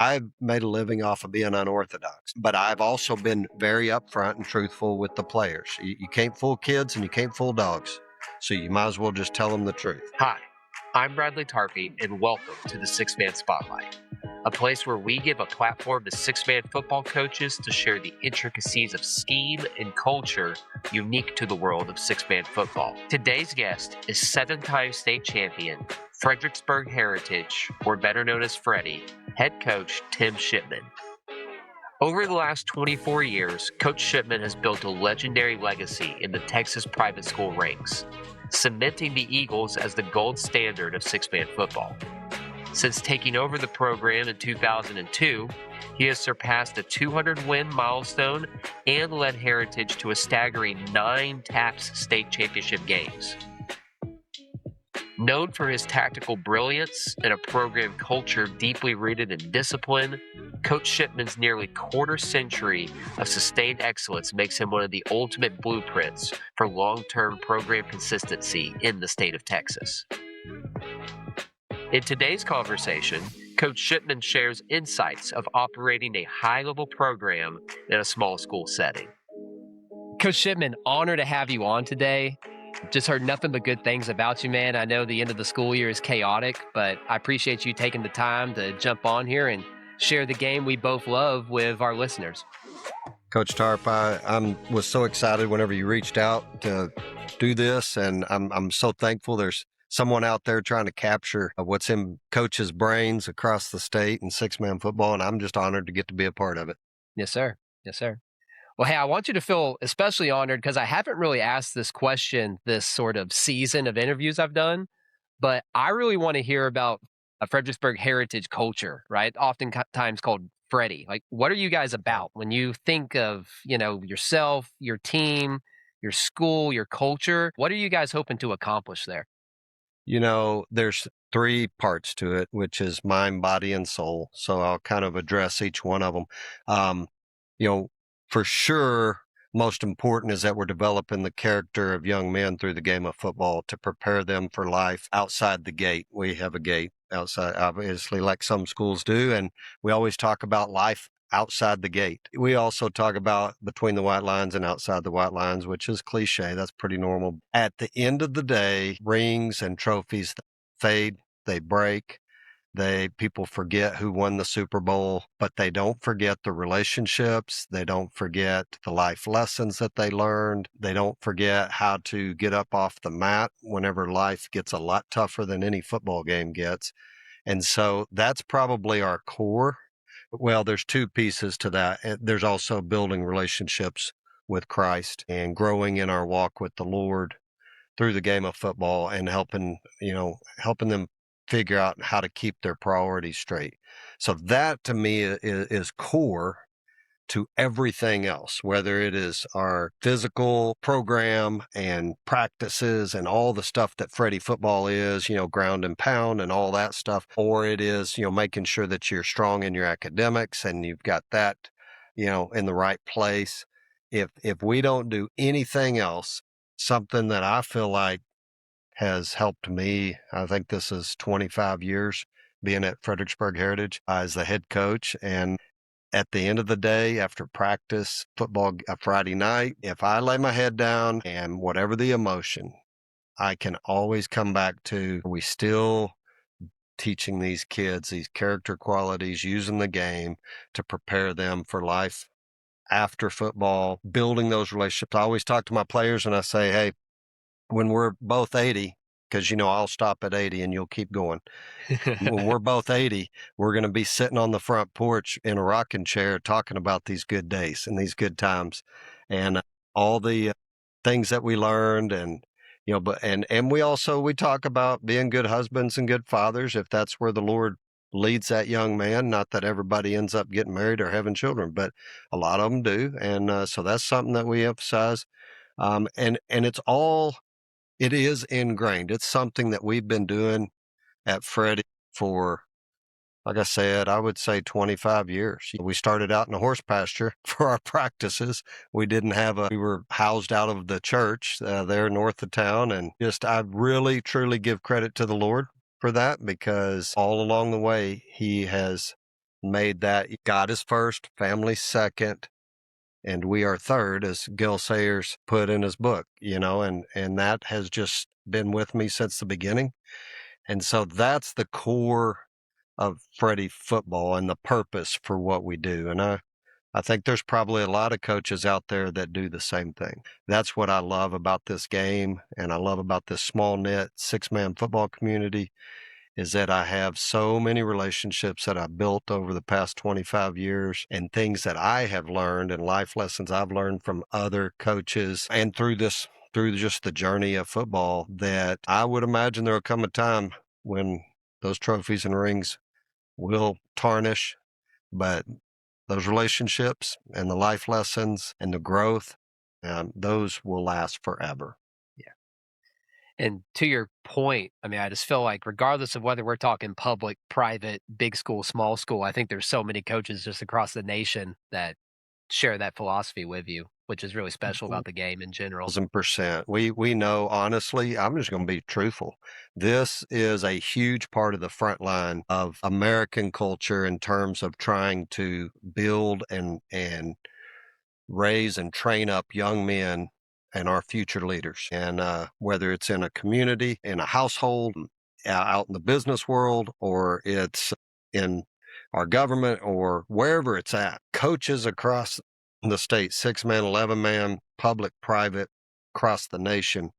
I've made a living off of being unorthodox, but I've also been very upfront and truthful with the players. You can't fool kids and you can't fool dogs. So you might as well just tell them the truth. Hi, I'm Bradley Tarpey, and welcome to the Six Man Spotlight, a place where we give a platform to six-man football coaches to share the intricacies of scheme and culture unique to the world of six-man football. Today's guest is seven-time state champion, Fredericksburg Heritage, or better known as Freddie, head coach Tim Shipman. Over the last 24 years, Coach Shipman has built a legendary legacy in the Texas private school ranks, cementing the Eagles as the gold standard of six-man football. Since taking over the program in 2002, he has surpassed the 200-win milestone and led Heritage to a staggering 9 TAPS state championship games. Known for his tactical brilliance and a program culture deeply rooted in discipline, Coach Shipman's nearly quarter century of sustained excellence makes him one of the ultimate blueprints for long-term program consistency in the state of Texas. In today's conversation, Coach Shipman shares insights of operating a high-level program in a small school setting. Coach Shipman, honored to have you on today. Just heard nothing but good things about you, man. I know the end of the school year is chaotic, but I appreciate you taking the time to jump on here and share the game we both love with our listeners. Coach Tarp, I was so excited whenever you reached out to do this, and I'm so thankful there's someone out there trying to capture what's in coaches' brains across the state and six-man football, and I'm just honored to get to be a part of it. Yes, sir. Yes, sir. Well, hey, I want you to feel especially honored because I haven't really asked this question this sort of season of interviews I've done, but I really want to hear about a Fredericksburg heritage culture, right? Oftentimes called Freddie. Like, what are you guys about when you think of, yourself, your team, your school, your culture? What are you guys hoping to accomplish there? There's 3 parts to it, which is mind, body, and soul. So I'll kind of address each one of them. You know, for sure, most important is that we're developing the character of young men through the game of football to prepare them for life outside the gate. We have a gate outside, obviously, like some schools do. And we always talk about life outside the gate. We also talk about between the white lines and outside the white lines, which is cliche. That's pretty normal. At the end of the day, rings and trophies fade, they break. People forget who won the Super Bowl, but they don't forget the relationships. They don't forget the life lessons that they learned. They don't forget how to get up off the mat whenever life gets a lot tougher than any football game gets. And so that's probably our core. Well, there's 2 pieces to that. There's also building relationships with Christ and growing in our walk with the Lord through the game of football and helping them figure out how to keep their priorities straight. So that to me is core to everything else, whether it is our physical program and practices and all the stuff that Freddie football is, ground and pound and all that stuff, or it is, making sure that you're strong in your academics and you've got that, in the right place. If we don't do anything else, something that I feel like has helped me, I think this is 25 years being at Fredericksburg Heritage as the head coach. And at the end of the day, after practice, football, a Friday night, if I lay my head down and whatever the emotion, I can always come back to, we still teaching these kids these character qualities, using the game to prepare them for life after football, building those relationships. I always talk to my players and I say, hey, when we're both 80, because, I'll stop at 80 and you'll keep going. When we're both 80, we're going to be sitting on the front porch in a rocking chair talking about these good days and these good times and all the things that we learned. And, and we talk about being good husbands and good fathers, if that's where the Lord leads that young man. Not that everybody ends up getting married or having children, but a lot of them do. And so that's something that we emphasize. And it is ingrained. It's something that we've been doing at Freddie for, like I said, I would say 25 years. We started out in a horse pasture for our practices. We were housed out of the church there north of town. And I really, truly give credit to the Lord for that, because all along the way, he has made that God is first, family second, and we are third, as Gil Sayers put in his book, and that has just been with me since the beginning. And so that's the core of Freddie football and the purpose for what we do. And I think there's probably a lot of coaches out there that do the same thing. That's what I love about this game, and I love about this small knit 6-man football community, is that I have so many relationships that I built over the past 25 years, and things that I have learned and life lessons I've learned from other coaches and through just the journey of football, that I would imagine there will come a time when those trophies and rings will tarnish, but those relationships and the life lessons and the growth, those will last forever. Yeah. And to your point, I mean, I just feel like regardless of whether we're talking public, private, big school, small school, I think there's so many coaches just across the nation that share that philosophy with you, which is really special about the game in general. 1,000%. We know, honestly, I'm just going to be truthful. This is a huge part of the front line of American culture in terms of trying to build and raise and train up young men and our future leaders. And whether it's in a community, in a household, out in the business world, or it's in our government or wherever it's at, coaches across the state, 6-man, 11-man, public, private, across the nation.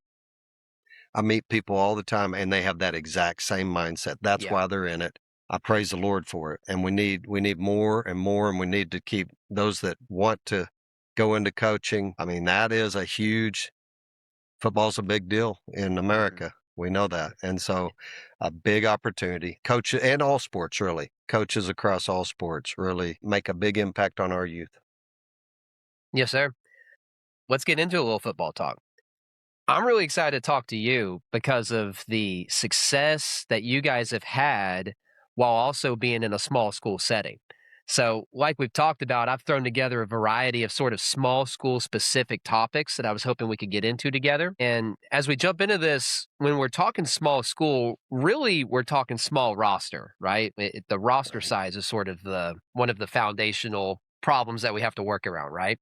I meet people all the time and they have that exact same mindset. That's Yeah. why they're in it. I praise the Lord for it. And we need more and more, and we need to keep those that want to go into coaching. I mean, that is a huge football's a big deal in America. We know that. And so a big opportunity. Coach and all sports, really. Coaches across all sports really make a big impact on our youth. Yes, sir. Let's get into a little football talk. I'm really excited to talk to you because of the success that you guys have had while also being in a small school setting. So, like we've talked about, I've thrown together a variety of sort of small school specific topics that I was hoping we could get into together. And as we jump into this, when we're talking small school, really we're talking small roster, right? The roster Right. size is sort of the one of the foundational problems that we have to work around, right?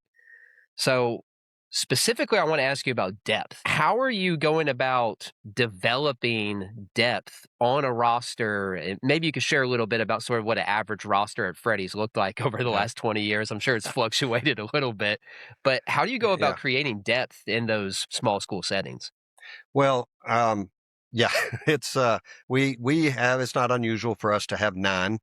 So, specifically, I want to ask you about depth. How are you going about developing depth on a roster? And maybe you could share a little bit about sort of what an average roster at Freddy's looked like over the Okay. last 20 years. I'm sure it's fluctuated a little bit, but how do you go about Yeah. creating depth in those small school settings? Well, yeah, we have, it's not unusual for us to have 9 Okay.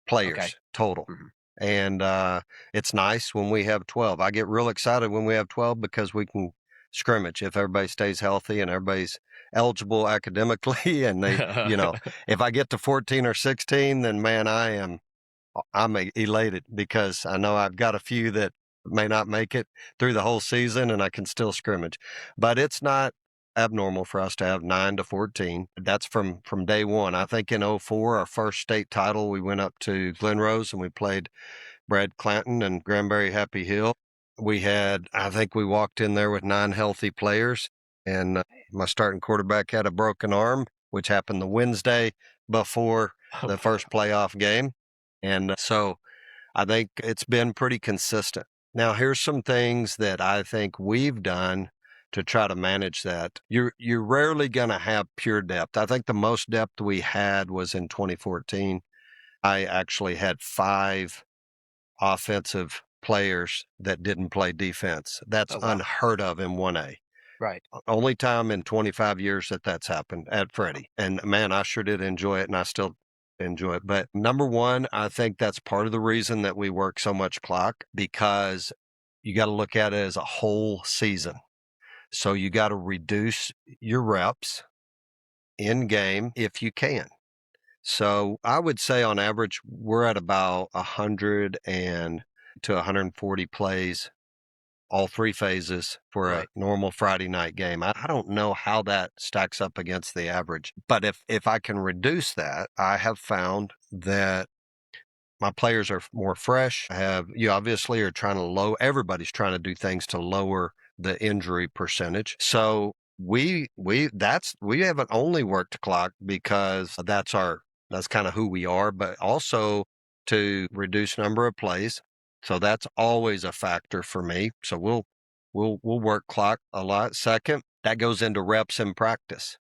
players total. Mhm. And it's nice when we have 12. I get real excited when we have 12 because we can scrimmage if everybody stays healthy and everybody's eligible academically. And if I get to 14 or 16, then man, I'm elated because I know I've got a few that may not make it through the whole season and I can still scrimmage. But it's not abnormal for us to have 9 to 14. That's from day one. I think in '04, our first state title, we went up to Glen Rose and we played Brad Clanton and Granbury Happy Hill. I think we walked in there with 9 healthy players, and my starting quarterback had a broken arm, which happened the Wednesday before Oh, the boy. first playoff game. And so I think it's been pretty consistent. Now, here's some things that I think we've done to try to manage that. You're rarely going to have pure depth. I think the most depth we had was in 2014. I actually had 5 offensive players that didn't play defense. That's Oh, wow. unheard of in 1A. Right. Only time in 25 years that that's happened at Freddie. And man, I sure did enjoy it, and I still enjoy it. But number one, I think that's part of the reason that we work so much clock, because you got to look at it as a whole season. So you got to reduce your reps in game if you can. So I would say on average, we're at about 100 to 140 plays, all 3 phases for a Right. normal Friday night game. I don't know how that stacks up against the average, but if I can reduce that, I have found that my players are more fresh. You obviously are trying to everybody's trying to do things to lower the injury percentage. So we haven't only worked the clock because that's kind of who we are, but also to reduce number of plays. So that's always a factor for me. So we'll work clock a lot. Second, that goes into reps in practice.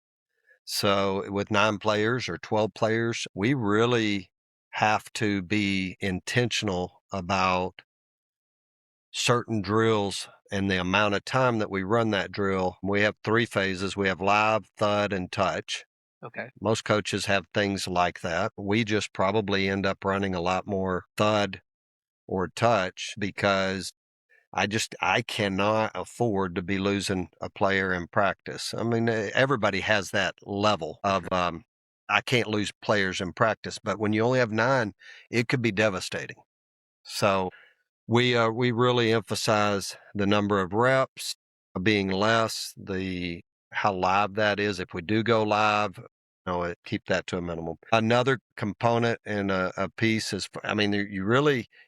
So with 9 players or 12 players, we really have to be intentional about certain drills and the amount of time that we run that drill. We have 3 phases. We have live, thud, and touch. Okay. Most coaches have things like that. We just probably end up running a lot more thud or touch because I cannot afford to be losing a player in practice. I mean, everybody has that level of, I can't lose players in practice, but when you only have 9, it could be devastating. So we really emphasize the number of reps being less, the how live that is. If we do go live, keep that to a minimum. Another component and a piece is, I mean,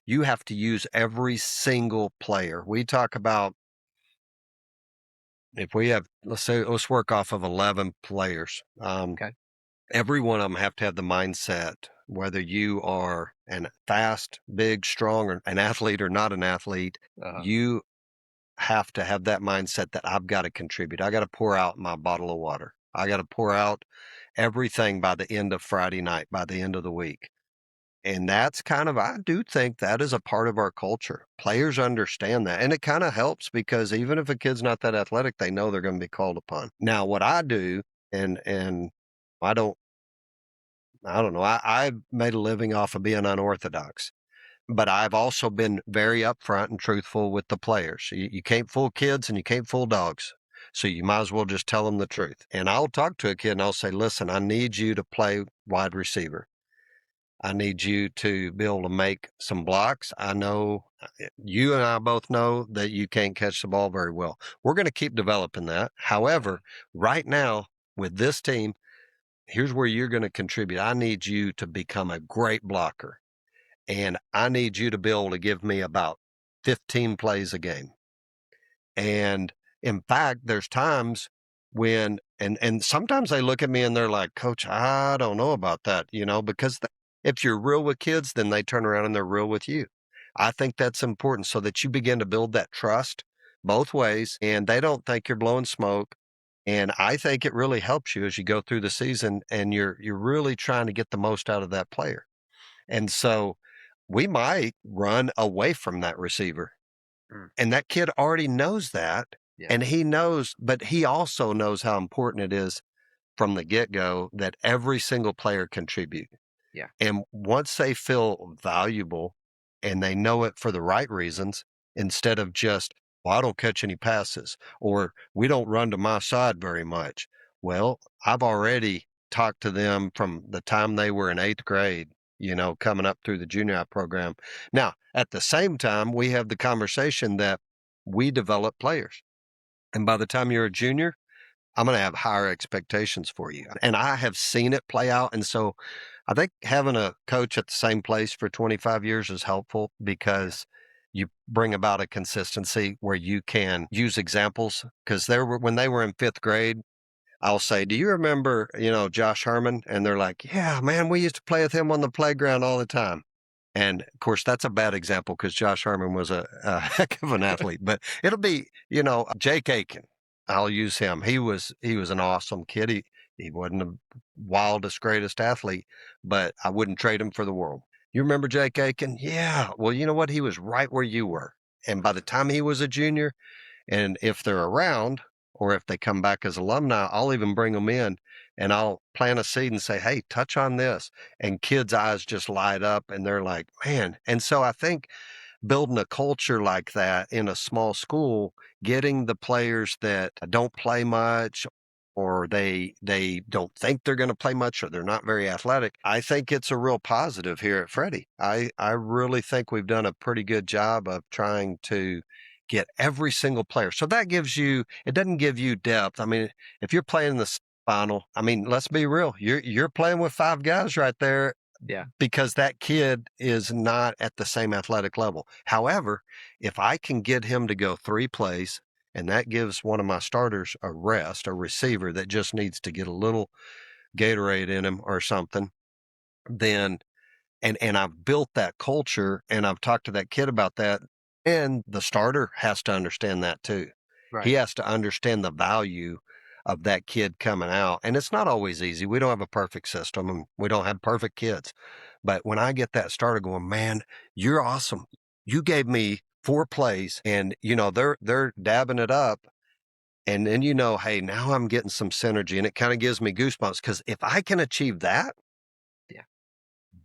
you have to use every single player. We talk about if we have, let's work off of 11 players. Okay. Every one of them have to have the mindset, whether you are an fast, big, strong, or an athlete or not an athlete, you have to have that mindset that I've got to contribute. I got to pour out my bottle of water. I got to pour out everything by the end of Friday night, by the end of the week. And that's kind of, I do think that is a part of our culture. Players understand that. And it kind of helps because even if a kid's not that athletic, they know they're going to be called upon. Now, what I do, and I don't, I don't know, I've made a living off of being unorthodox. But I've also been very upfront and truthful with the players. You can't fool kids and you can't fool dogs. So you might as well just tell them the truth. And I'll talk to a kid and I'll say, listen, I need you to play wide receiver. I need you to be able to make some blocks. I know you and I both know that you can't catch the ball very well. We're going to keep developing that. However, right now with this team, here's where you're going to contribute. I need you to become a great blocker. And I need you to be able to give me about 15 plays a game. And in fact, there's times when, and sometimes they look at me and they're like, Coach, I don't know about that, because if you're real with kids, then they turn around and they're real with you. I think that's important so that you begin to build that trust both ways and they don't think you're blowing smoke. And I think it really helps you as you go through the season and you're really trying to get the most out of that player. And so we might run away from that receiver. And that kid already knows that. Yeah. And he knows, but he also knows how important it is from the get go that every single player contribute. Yeah. And once they feel valuable and they know it for the right reasons, instead of just, well, I don't catch any passes or we don't run to my side very much. Well, I've already talked to them from the time they were in 8th grade, coming up through the junior high program. Now, at the same time, we have the conversation that we develop players. And by the time you're a junior, I'm going to have higher expectations for you. And I have seen it play out. And so I think having a coach at the same place for 25 years is helpful because you bring about a consistency where you can use examples. Because when they were in 5th grade, I'll say, do you remember, Josh Herman? And they're like, yeah, man, we used to play with him on the playground all the time. And of course, that's a bad example because Josh Herman was a heck of an athlete. But it'll be, Jake Aiken. I'll use him. He was an awesome kid. He wasn't the wildest, greatest athlete, but I wouldn't trade him for the world. You remember Jake Aiken? Yeah. Well, you know what? He was right where you were. And by the time he was a junior, and if they're around or if they come back as alumni, I'll even bring them in and I'll plant a seed and say, hey, touch on this. And kids' eyes just light up and they're like, man. And so I think building a culture like that in a small school, getting the players that don't play much or they don't think they're going to play much or they're not very athletic, I think it's a real positive here at Freddie. I really think we've done a pretty good job of trying to get every single player. So that it doesn't give you depth. I mean, if you're playing in the final, I mean, let's be real. You're playing with 5 guys right there. Yeah. Because that kid is not at the same athletic level. However, if I can get him to go 3 plays and that gives one of my starters a rest, a receiver that just needs to get a little Gatorade in him or something, then and I've built that culture, and I've talked to that kid about that, and the starter has to understand that too. He Right. has to understand the value of that kid coming out, and it's not always easy. We don't have a perfect system, and we don't have perfect kids. But when I get that starter going, man, you're awesome. You gave me 4 plays, and they're dabbing it up, and then hey, now I'm getting some synergy, and it kind of gives me goosebumps because if I can achieve that, Yeah.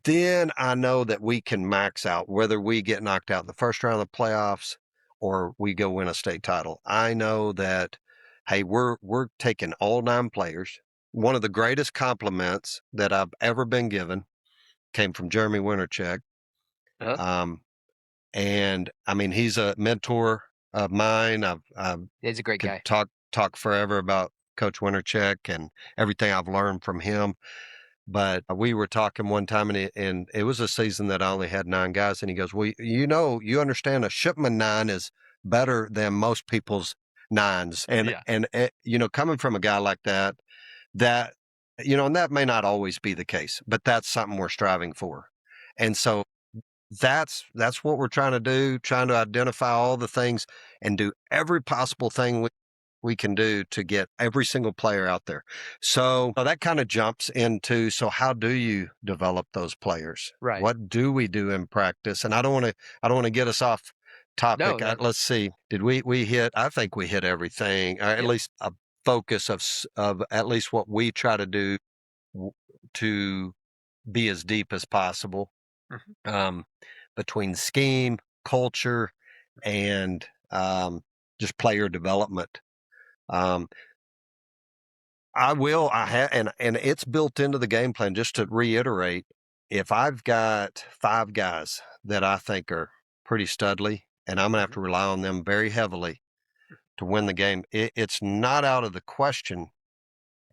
then I know that we can max out whether we get knocked out in the first round of the playoffs or we go win a state title. I know that, hey, we're taking all 9 players. One of the greatest compliments that I've ever been given came from Jeremy Wintercheck. Uh-huh. Um, and I mean, he's a mentor of mine. I He's a great could guy. talk forever about Coach Wintercheck and everything I've learned from him. But we were talking one time, and it was a season that I only had 9 guys, and he goes, "Well, you understand a Shipman 9 is better than most people's 9s." Yeah. Coming from a guy like that, that and that may not always be the case, but that's something we're striving for. And so that's what we're trying to do, trying to identify all the things and do every possible thing we can do to get every single player out there. So that kind of jumps into, so how do you develop those players? Right. What do we do in practice? And I don't want to get us off No, topic. that Let's see. Did we hit? I think we hit everything, or at Yep. least a focus of at least what we try to do w- to be as deep as possible, Mhm. um, between scheme, culture, and just player development. Um, I have, and it's built into the game plan. Just to reiterate, if I've got 5 guys that I think are pretty studly, and I'm gonna have Mhm. to rely on them very heavily to win the game, it's not out of the question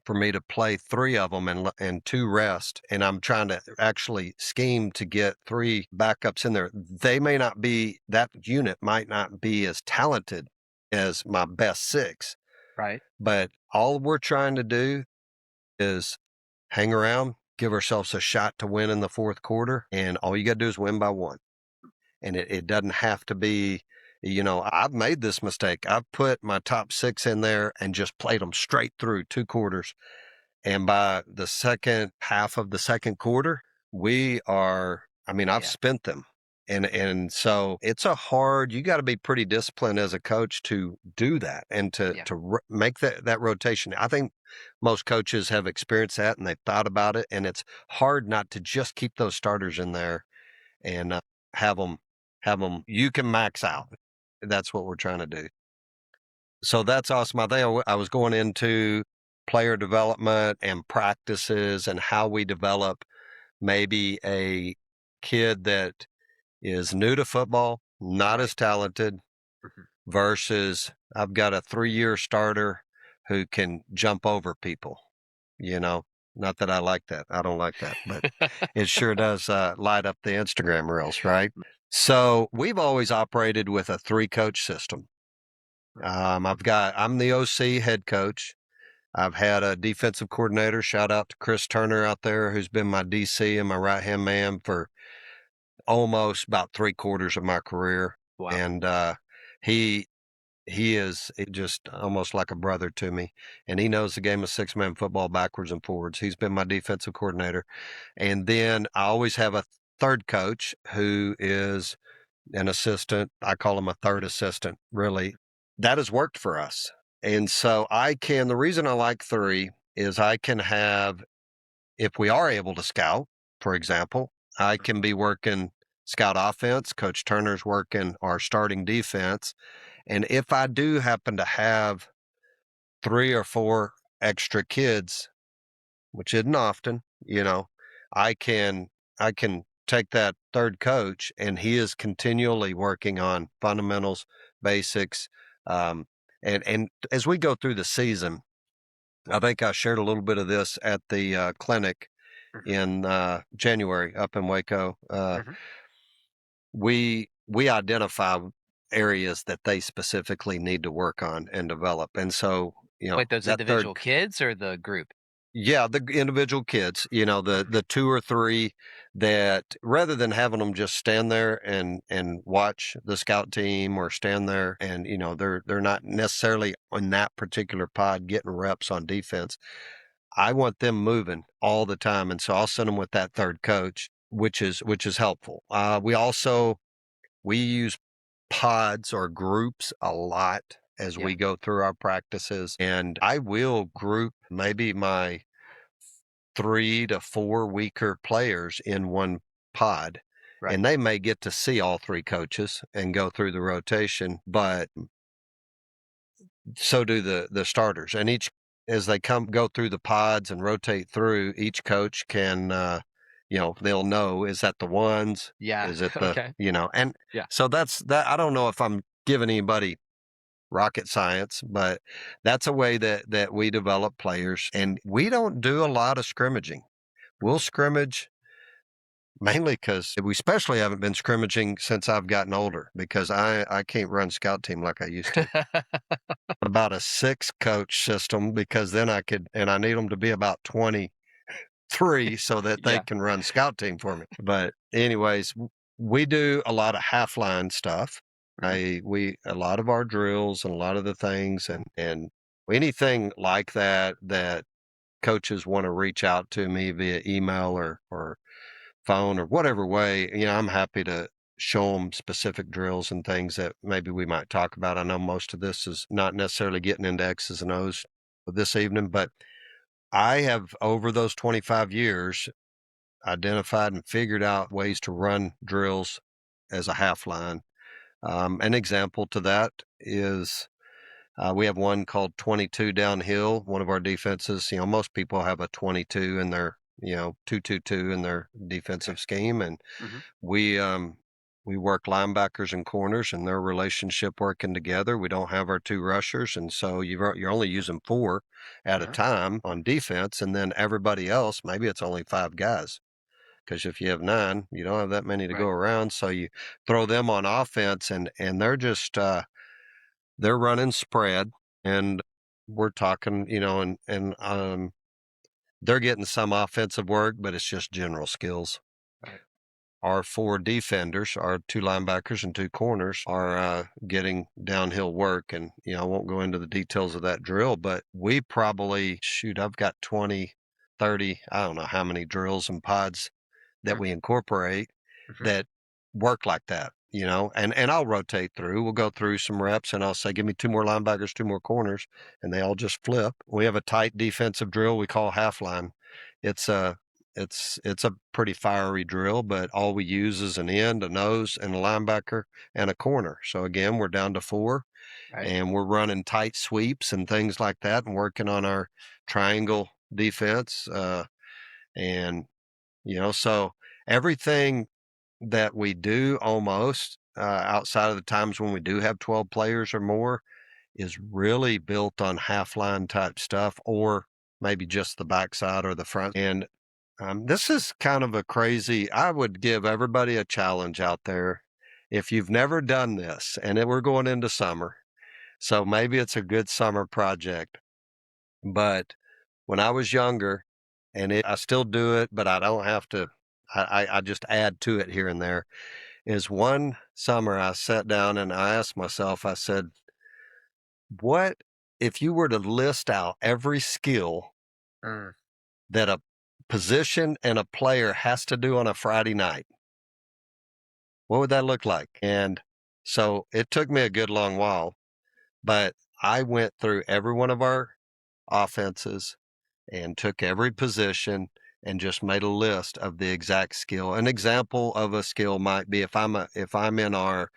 for me to play 3 of them and 2 rest, and I'm trying to actually scheme to get 3 backups in there. They may not be that unit might not be as talented as my best 6, Right. but all we're trying to do is hang around, give ourselves a shot to win in the 4th quarter, and all you gotta do is win by 1. And it doesn't have to be, I've made this mistake. I've put my top 6 in there and just played them straight through 2 quarters, and by the second half of the 2nd quarter, I've Yeah. spent them. And so it's a hard, you got to be pretty disciplined as a coach to do that and to Yeah. make that rotation. I think most coaches have experienced that and they've thought about it, and it's hard not to just keep those starters in there and have them you can max out. That's what we're trying to do. So that's awesome. I think I was going into player development and practices and how we develop maybe a kid that is new to football, not Right. as talented, Mhm. versus I've got a 3-year starter who can jump over people, you know. Not that I like that. I don't like that, but it sure does light up the Instagram reels, right? So we've always operated with a 3-coach system. I'm the OC head coach. I've had a defensive coordinator. Shout out to Chris Turner out there, who's been my DC and my right hand man for almost about 3/4 of my career. Wow. And he he is just almost like a brother to me, and he knows the game of 6-man football backwards and forwards. He's been my defensive coordinator, and then I always have a 3rd coach who is an assistant. I call him a 3rd assistant, really. That has worked for us. And so the reason I like 3 is I can have, if we are able to scout, for example, I can be working scout offense. Coach Turner's working our starting defense. And if I do happen to have 3 or 4 extra kids, which isn't often, I can I can take that 3rd coach, and he is continually working on fundamentals, basics, and as we go through the season, I think I shared a little bit of this at the clinic Mhm. in January up in Waco. Mhm. We identify areas that they specifically need to work on and develop, and so Wait, those that third individual kids or the group? Yeah, the individual kids, the 2 or 3 that rather than having them just stand there and watch the scout team or stand there and, they're not necessarily on that particular pod getting reps on defense. I want them moving all the time, and so I'll send them with that 3rd coach, which is helpful. We use pods or groups a lot as Yeah. we go through our practices, and I will group maybe my 3 to 4 weaker players in one pod, Right. and they may get to see all 3 coaches and go through the rotation, but so do the starters. And each as they go through the pods and rotate through, each coach can, they'll know, is that the ones? Yeah. Is it Okay. and Yeah. so that's that. I don't know if I'm giving anybody rocket science, but that's a way that we develop players, and we don't do a lot of scrimmaging. We'll scrimmage mainly because we especially haven't been scrimmaging since I've gotten older because I can't run scout team like I used to. About a 6 coach system because then I need them to be about 23 so that they Yeah. can run scout team for me. But anyways, we do a lot of half-line stuff. Mhm. A lot of our drills and a lot of the things and anything like that coaches want to reach out to me via email or phone or whatever way, I'm happy to show them specific drills and things that maybe we might talk about. I know most of this is not necessarily getting into X's and O's this evening, but I have, over those 25 years, identified and figured out ways to run drills as a half line. An example to that is we have one called 22 downhill. One of our defenses, most people have a 22 in their, 2-2-2 in their defensive Okay. scheme. And Mhm. we work linebackers and corners and their relationship working together. We don't have our 2 rushers, and so you're only using 4 at a Uh-huh. time on defense, and then everybody else, maybe it's only 5 guys. Because if you have 9, you don't have that many to go Right. around. So you throw them on offense, and they're just they're running spread, and we're talking, they're getting some offensive work, but it's just general skills. Right. Our 4 defenders, our 2 linebackers and 2 corners are getting downhill work. And, I won't go into the details of that drill, but we probably, I've got 20, 30, I don't know how many drills and pods that Mm. we incorporate Mhm. that work like that, and I'll rotate through. We'll go through some reps and I'll say, give me 2 more linebackers, 2 more corners, and they all just flip. We have a tight defensive drill we call half line. It's a it's a pretty fiery drill, but all we use is an end, a nose, and a linebacker and a corner. So again, we're down to 4 Right. and we're running tight sweeps and things like that and working on our triangle defense. And so everything that we do almost outside of the times when we do have 12 players or more is really built on half line type stuff or maybe just the backside or the front. And this is kind of I would give everybody a challenge out there. If you've never done this, and we're going into summer, so maybe it's a good summer project. But when I was younger, I still do it, but I don't have to. I just add to it here and there. Is one summer I sat down and I asked myself. I said, "What if you were to list out every skill Mm. that a position and a player has to do on a Friday night? What would that look like?" And so it took me a good long while, but I went through every one of our offenses and took every position and just made a list of the exact skill. An example of a skill might be if I'm in our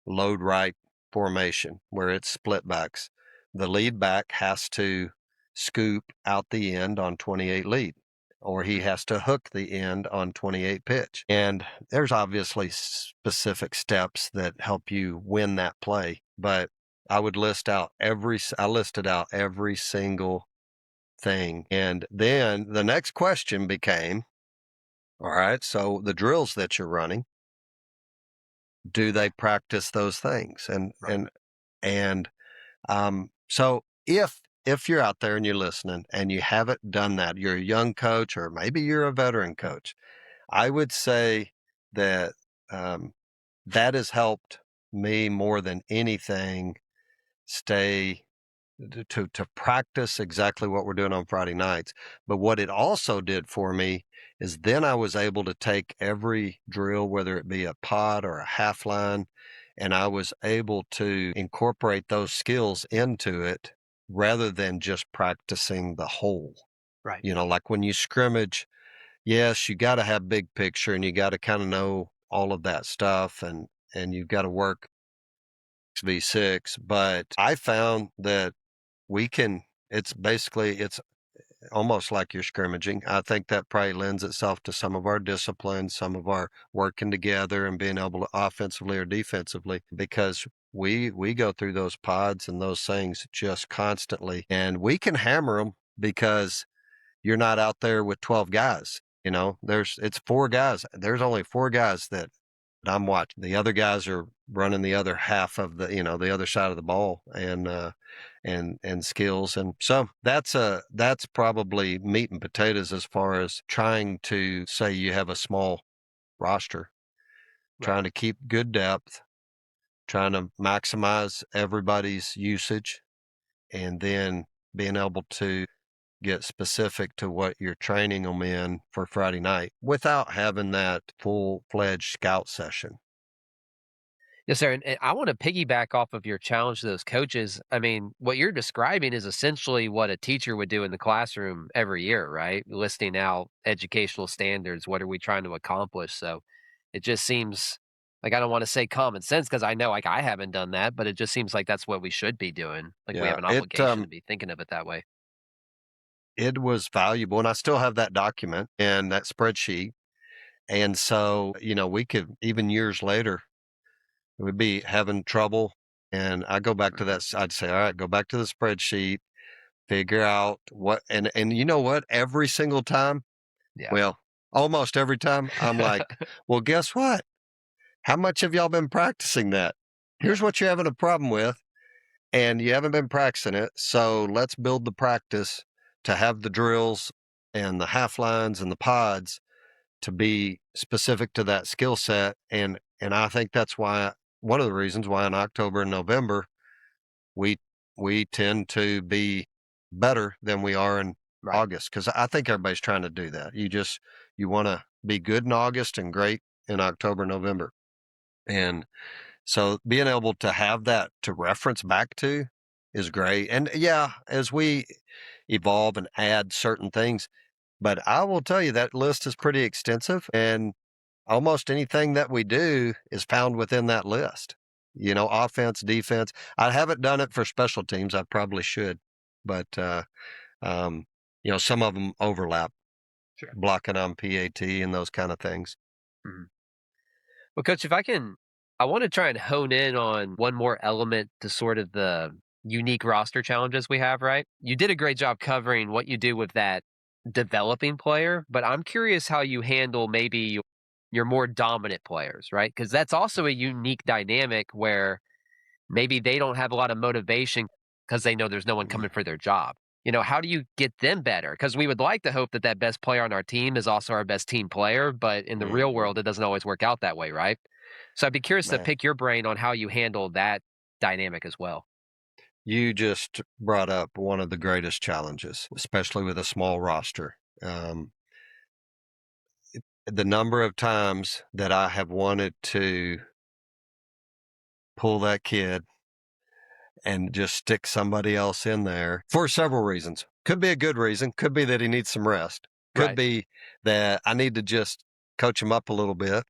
load right formation where it's split backs, the lead back has to scoop out the end on 28 lead, or he Mhm. has to hook the end on 28 pitch. And there's obviously specific steps that help you win that play, but I listed out every single thing. And then the next question became, all right, so the drills that you're running, do Yeah. they practice those things? Right. So if if you're out there and you're listening and you haven't done that, you're a young coach or maybe you're a veteran coach, I would say that um, that has helped me more than anything stay to practice exactly what we're doing on Friday nights. But what it also did for me is then I was able to take every drill, whether it be a pod or a half line, and I was able to incorporate those skills into it rather than just practicing the whole. Right. Like when you scrimmage, yes, you got to have big picture and you got to kind of know all of that stuff and you've got to work V6, but I found that we can it's almost like you're scrimmaging. I think that probably lends itself to some of our discipline, some of our working together and being able to offensively or defensively because we go through those pods and those things just constantly and we can hammer them because you're not out there with 12 guys. It's four guys. There's only four guys that I'm watching. The other guys are running the other half of the other side of the ball and skills. And so that's probably meat and potatoes as far as trying to say you have a small roster, Right. trying to keep good depth, trying to maximize everybody's usage, and then being able to get specific to what you're training them in for Friday night without having that full-fledged scout session. Yes, sir. And I want to piggyback off of your challenge to those coaches. I mean, what you're describing is essentially what a teacher would do in the classroom every year, right? Listing out educational standards. What are we trying to accomplish? So it just seems like I don't want to say common sense because I know like I haven't done that, but it just seems like that's what we should be doing. Like we Yeah, have an it obligation to be thinking of it that way. it was valuable, and I still have that document and that spreadsheet, and so, we could even years later, we'd be having trouble, and I go back to Hmm. I'd say, "Alright, go back to the spreadsheet, figure out what," and you know what? Every single time, Yeah. well, almost every time, I'm like, "Well, guess what? How much have y'all been practicing that? Yeah. Here's what you're having a problem with, and you haven't been practicing it, so let's build the practice to have the drills and the half lines and the pods to be specific to that skill set, and I think that's why one of the reasons why in October and November, we we tend to be better than we are in Right. August because I think everybody's trying to do that. You wanna be good in August and great in October, November, and so being able to have that to reference back to is great. And yeah, as we evolve and add certain things, but I will tell you that list is pretty extensive and almost anything that we do is found within that list. Offense, defense. I haven't done it for special teams. I probably should, but um, some of them overlap, Sure. blocking on PAT and those kind of things. Mhm. Well, coach, if I can, I want to try and hone in on one more element to sort of the unique roster challenges we have, right? You did a great job covering what you do with that developing player, but I'm curious how you handle maybe your more dominant players, right? Because that's also a unique dynamic where maybe they don't have a lot of motivation because they know there's no one coming for their job. How do you get them better? Because we would like to hope that that best player on our team is also our best team player, but in the real Mhm. world, it doesn't always work out that way, right? So I'd be curious to Man, pick your brain on how you handle that dynamic as well. you just brought up one of the greatest challenges, especially with a small roster. The number of times that I have wanted to pull that kid and just stick somebody else in there for several reasons. Could be a good reason, could be that he needs some rest, could Right. be that I need to just coach him up a little bit,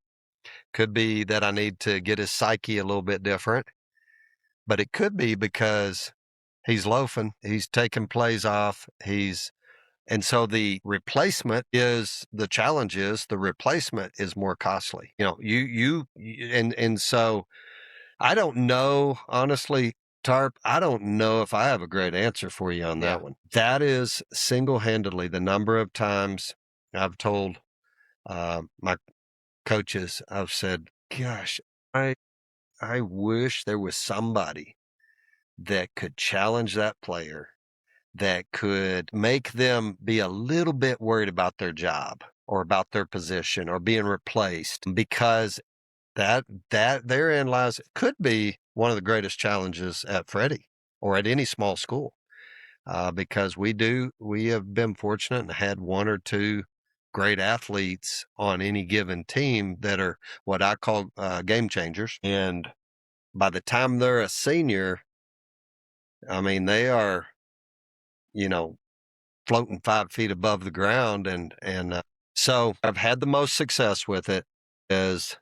could be that I need to get his psyche a little bit different, but it could be because he's loafing, he's taking plays off, and so the challenge is the replacement is more costly. And so I don't know, honestly, Tarp, I don't know if I have a great answer for you on Yeah. that one. That is single-handedly the number of times I've told my coaches, I've said, gosh, I I wish there was somebody that could challenge that player that could make them be a little bit worried about their job or about their position or being replaced, because that therein lies could be one of the greatest challenges at Freddie or at any small school, because we have been fortunate and had one or two great athletes on any given team that are what I call game changers. And by the time they're a senior, I mean, they are, you know, floating 5 feet above the ground. And so I've had the most success with it is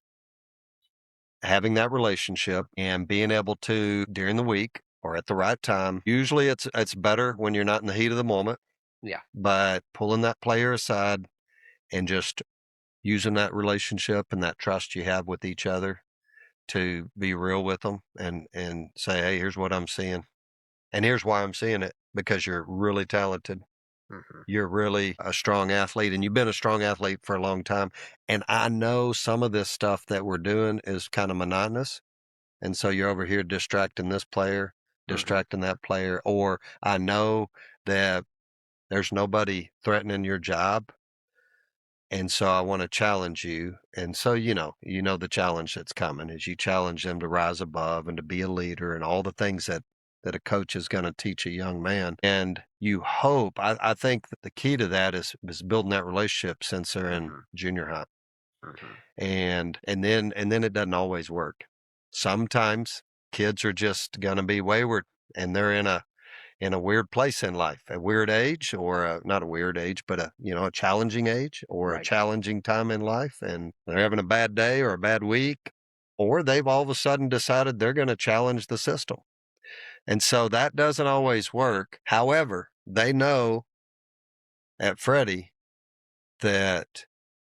having that relationship and being able to during the week or at the right time. Usually it's better when you're not in the heat of the moment, Yeah. but pulling that player aside and just using that relationship and that trust you have with each other to be real with them and say, hey, here's what I'm seeing. And here's why I'm seeing it, because you're really talented. Hmm. You're really a strong athlete, and you've been a strong athlete for a long time. And I know some of this stuff that we're doing is kind of monotonous. And so you're over here distracting this player, Hmm. distracting that player. Or I know that there's nobody threatening your job. And so I want to challenge you. And so, you know the challenge that's coming is you challenge them to rise above and to be a leader and all the things that a coach is going to teach a young man. And you hope, I think that the key to that is building that relationship since they're in Hmm. junior high. Hmm. And then it doesn't always work. Sometimes kids are just going to be wayward and they're in a weird place in life, a weird age, or not a weird age, but a challenging age or a Right. challenging time in life, and they're having a bad day or a bad week, or they've all of a sudden decided they're going to challenge the system. And so that doesn't always work. However, they know at Freddie that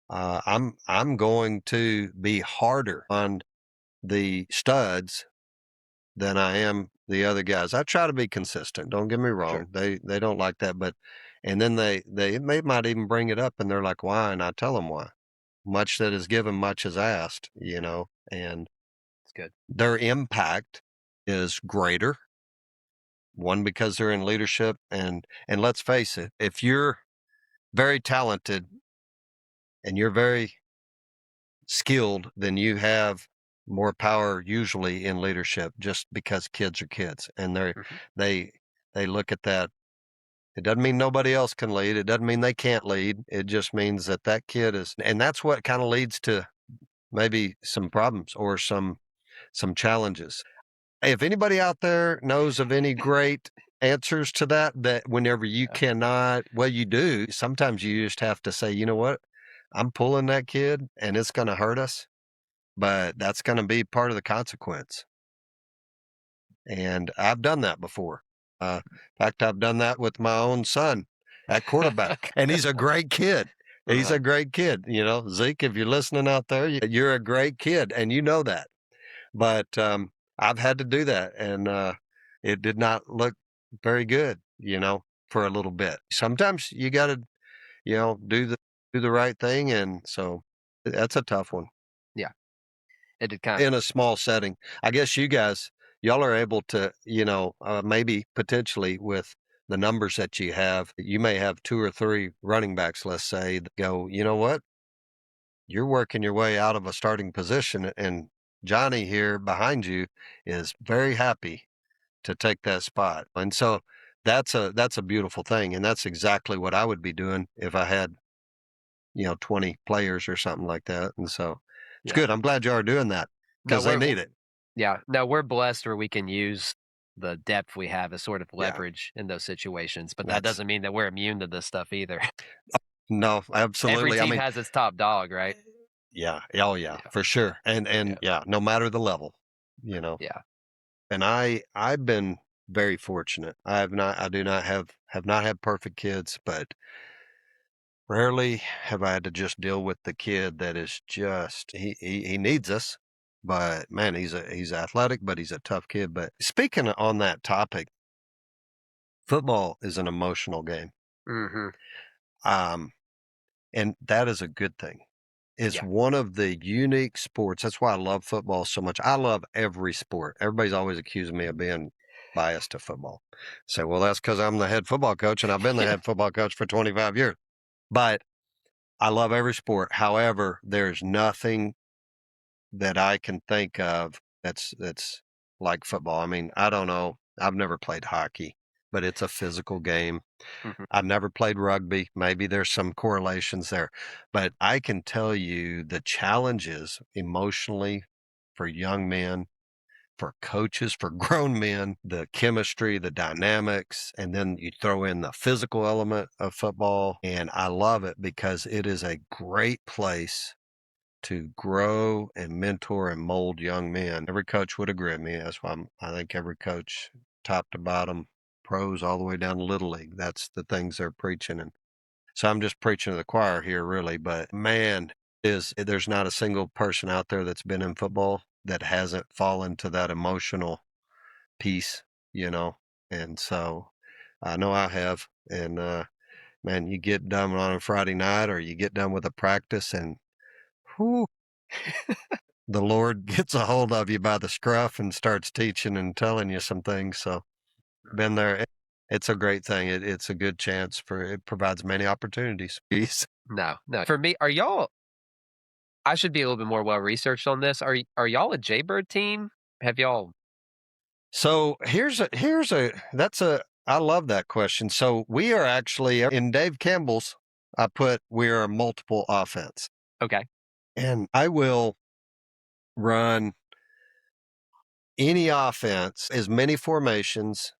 I'm going to be harder on the studs than I am the other guys. I try to be consistent. Don't get me Sure. wrong. They don't like that, but and then they might even bring it up and they're like, why? And I tell them why. Much that is given, much is asked, and It's good. their impact is greater. One, because they're in leadership, and let's face it, if you're very talented and you're very skilled, then you have more power usually in leadership just because kids are kids and Hmm. they they look at that. It doesn't mean nobody else can lead. It doesn't mean they can't lead. It just means that kid is, and that's what kind of leads to maybe some problems or some challenges. If anybody out there knows of any great answers to that whenever you Yeah. cannot, well, you do. Sometimes you just have to say, you know what? I'm pulling that kid and it's going to hurt us, but that's going to be part of the consequence. And I've done that before. In fact, I've done that with my own son at quarterback, and he's a great kid. He's Uh-huh. a great kid. Zeke, if you're listening out there, you're a great kid, and you know that. But I've had to do that, and it did not look very good, for a little bit. Sometimes you got to, do the right thing, and so that's a tough one Yeah. It did kind of. in a small setting. I guess y'all are able to, maybe potentially with the numbers that you have, you may have two or three running backs, let's say, that go, you know what? You're working your way out of a starting position, and Johnny here behind you is very happy to take that spot. And so that's a beautiful thing. And that's exactly what I would be doing if I had, 20 players or something like that. And so it's Yeah. good. I'm glad you are doing that No, because they need it. yeah. No, we're blessed where we can use the depth we have as sort of Yeah. leverage in those situations, but that That's doesn't mean that we're immune to this stuff either. no, Every absolutely. I team mean, has its top dog, right? yeah. Oh yeah, Yeah. for sure. And Yeah. yeah, no matter the level, you know. Yeah. And I've been very fortunate. I do not have not had perfect kids, but rarely have I had to just deal with the kid that is just he needs us. But man, he's athletic, but he's a tough kid. But speaking on that topic, football is an emotional game. Hmm. Um, and that is a good thing. It's Yeah. one of the unique sports. That's why I love football so much. I love every sport. Everybody's always accusing me of being bias to football. Say, well, that's because I'm the head football coach and I've been the head football coach for 25 years. But I love every sport. However, there's nothing that I can think of that's like football. I mean, I don't know. I've never played hockey, but it's a physical game. Mhm. I've never played rugby. Maybe there's some correlations there, but I can tell you the challenges emotionally for young men, for coaches, for grown men, the chemistry, the dynamics, and then you throw in the physical element of football. And I love it because it is a great place to grow and mentor and mold young men. Every coach would agree with me. That's why I think every coach, top to bottom, pros all the way down to little league, that's the things they're preaching. And so I'm just preaching to the choir here, really. But man, there's not a single person out there that's been in football that hasn't fallen to that emotional piece, you know. And so I know I have. And man, you get done on a Friday night, or you get done with a practice, and whew, the Lord gets a hold of you by the scruff and starts teaching and telling you some things. So been there. It's a great thing. It's a good chance it provides many opportunities. Peace. No, no. For me, I should be a little bit more well researched on this. Are y'all a Jaybird team? Have y'all So I love that question. So we are actually in Dave Campbell's, we are a multiple offense, okay? and I will run any offense, as many formations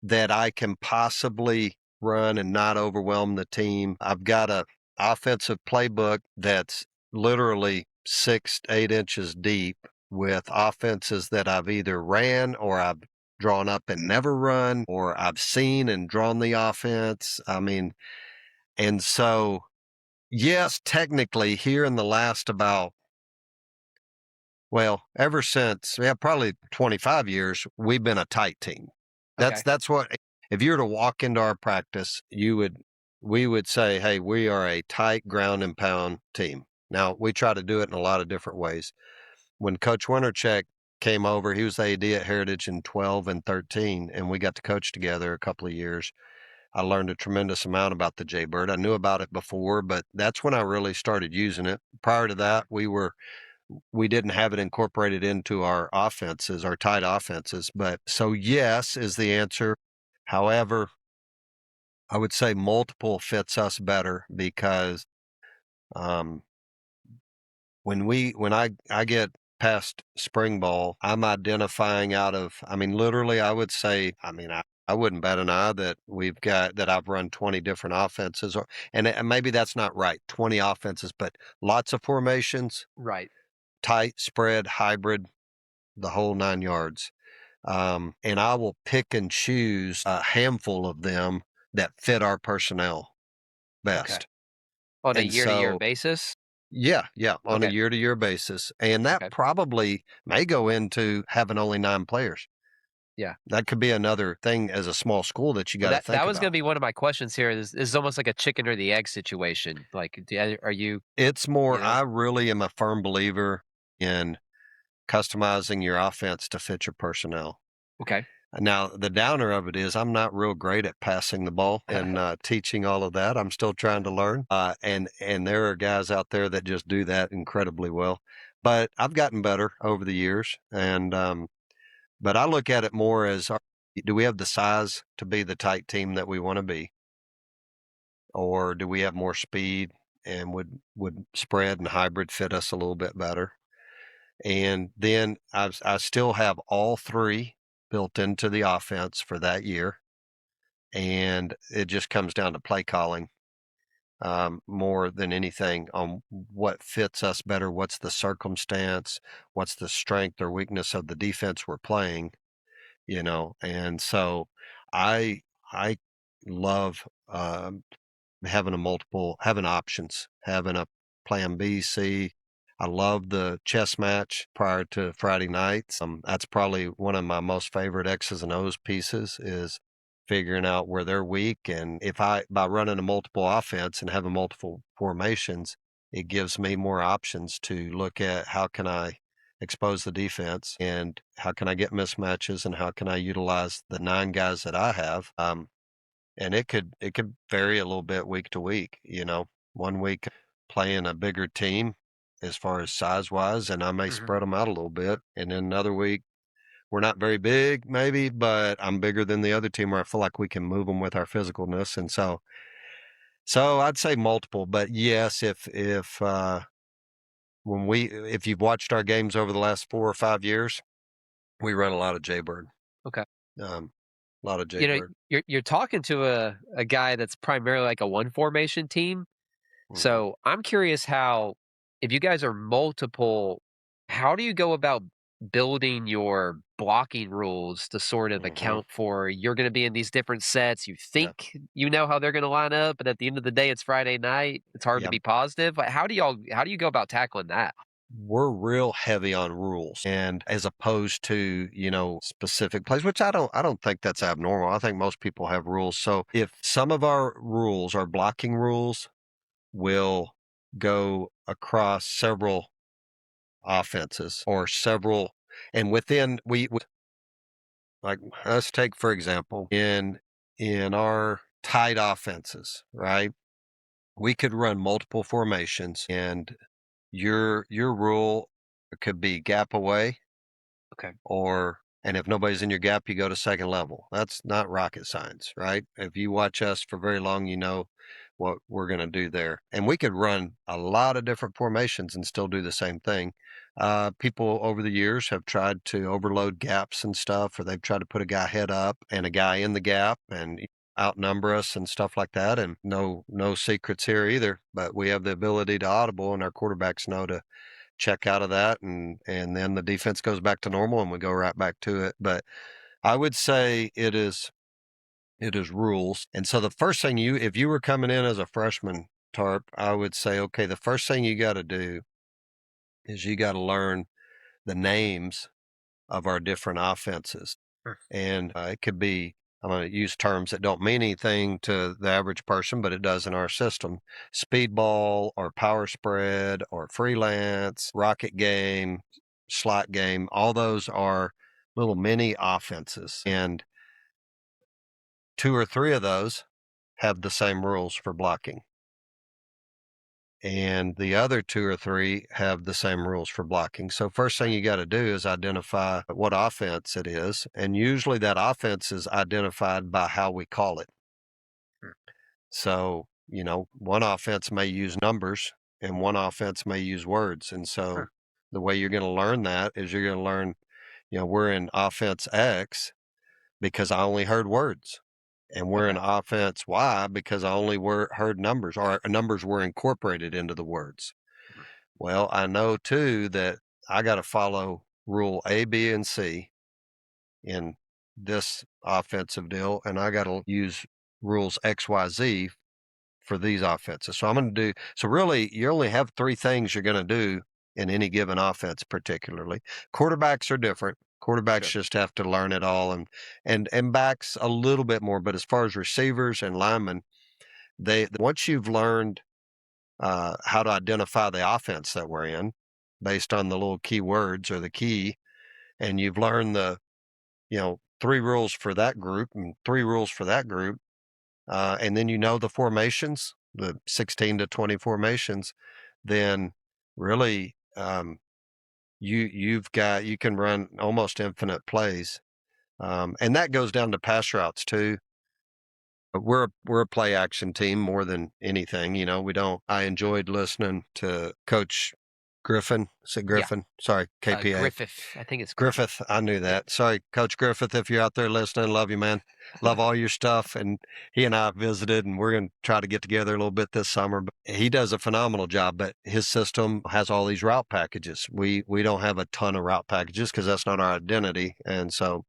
that I can possibly run and not overwhelm the team. I've got a offensive playbook that's literally 6 to 8 inches deep with offenses that I've either ran or I've drawn up and never run, or I've seen and drawn the offense. I mean, and so yes, technically here in the last ever since, probably 25 years, we've been a tight team. Okay. That's what, if you were to walk into our practice, we would say, hey, we are a tight ground and pound team. Now, we try to do it in a lot of different ways. When Coach Wintercheck came over, he was the AD at Heritage in 12 and 13, and we got to coach together a couple of years. I learned a tremendous amount about the Jaybird. I knew about it before, but that's when I really started using it. Prior to that, we didn't have it incorporated into our offenses, our tight offenses. But so yes is the answer. However, I would say multiple fits us better because um, when I get past spring ball, I'm identifying literally I would say, I wouldn't bet an eye that I've run 20 different offenses, and maybe that's not right, 20 offenses, but lots of formations, Right. tight, spread, hybrid, the whole 9 yards. And I will pick and choose a handful of them that fit our personnel Okay. best. On a And year-to-year so, basis? yeah, on a Okay. year-to-year basis. And that Okay. probably may go into having only 9 players. Yeah. That could be another thing as a small school that you Well, got to that think was gonna about. be one of my questions here. This is almost like a chicken or the egg situation. Like, are you, It's you more, know? I really am a firm believer in customizing your offense to fit your personnel. Okay. Now, the downer of it is I'm not real great at passing the ball and teaching all of that. I'm still trying to learn. And there are guys out there that just do that incredibly well. But I've gotten better over the years. But I look at it more as, do we have the size to be the tight team that we want to be? Or do we have more speed, and would spread and hybrid fit us a little bit better? And then I still have all three built into the offense for that year. And it just comes down to play calling more than anything on what fits us better, what's the circumstance, what's the strength or weakness of the defense we're playing, And so I I love having options, having a plan B, C. I love the chess match prior to Friday nights. That's probably one of my most favorite X's and O's pieces is figuring out where they're weak. And by running a multiple offense and having multiple formations, it gives me more options to look at how can I expose the defense, and how can I get mismatches, and how can I utilize the 9 guys that I have. And it could vary a little bit week to week. One week playing a bigger team as far as size wise, and I may Mhm. spread them out a little bit. And then another week we're not very big, maybe, but I'm bigger than the other team where I feel like we can move them with our physicalness. And so I'd say multiple, but yes, if you've watched our games over the last 4 or 5 years, we run a lot of Jaybird. Okay. Um, a lot of You know, Jaybird. you're talking to a guy that's primarily like a one formation team. Hmm. So I'm curious how, if you guys are multiple, how do you go about building your blocking rules to sort of Hmm. account for you're going to be in these different sets? You Yeah. think you know how they're going to line up, but at the end of the day, it's Friday night. It's hard to Yeah. be positive. Like, how do you go about tackling that? We're real heavy on rules, and as opposed to, specific plays, which I don't think that's abnormal. I think most people have rules. So if some of our rules, our blocking rules, will go across several offenses or several, and within like, let's take for example, in our tight offenses, right? We could run multiple formations, and your rule could be gap away, Okay. and if nobody's in your gap, you go to second level. That's not rocket science, right? If you watch us for very long, you know what we're going to do there. And we could run a lot of different formations and still do the same thing. People over the years have tried to overload gaps and stuff, or they've tried to put a guy head up and a guy in the gap and outnumber us and stuff like that. And no secrets here either, but we have the ability to audible, and our quarterbacks know to check out of that, and then the defense goes back to normal and we go right back to it. But I would say it is rules. And so the first thing, if you were coming in as a freshman, Tarp, I would say, okay, the first thing you got to do is you got to learn the names of our different offenses. Sure. And it could be, I'm going to use terms that don't mean anything to the average person, but it does in our system. Speedball or power spread or freelance, rocket game, slot game, all those are little mini offenses. And 2 or 3 of those have the same rules for blocking. And the other 2 or 3 have the same rules for blocking. So first thing you got to do is identify what offense it is, and usually that offense is identified by how we call it. Sure. So, one offense may use numbers and one offense may use words. And so Sure. the way you're going to learn that is you're going to learn, we're in offense X because I only heard words. And we're Okay. in offense Y because I only heard numbers, or numbers were incorporated into the words. Mhm. Well, I know too that I got to follow rule A, B, and C in this offensive deal, and I got to use rules X, Y, Z for these offenses. So I'm going to do, so really, you only have 3 things you're going to do in any given offense, particularly. Quarterbacks are different. Quarterbacks Sure. just have to learn it all, and backs a little bit more. But as far as receivers and linemen, they once you've learned how to identify the offense that we're in based on the little keywords or the key, and you've learned the 3 rules for that group and 3 rules for that group, and then the formations, the 16 to 20 formations, then really you can run almost infinite plays, and that goes down to pass routes too. But we're a play action team more than anything. We don't. I enjoyed listening to Coach Griffin. Is it Yeah. Griffin? Sorry, KPA. Griffith. I think it's Griffith. Griffith, I knew Yep. that. Sorry, Coach Griffith, if you're out there listening, love you, man. Love all your stuff. And he and I visited, and we're going to try to get together a little bit this summer. But he does a phenomenal job. But his system has all these route packages. We don't have a ton of route packages because that's not our identity. And so,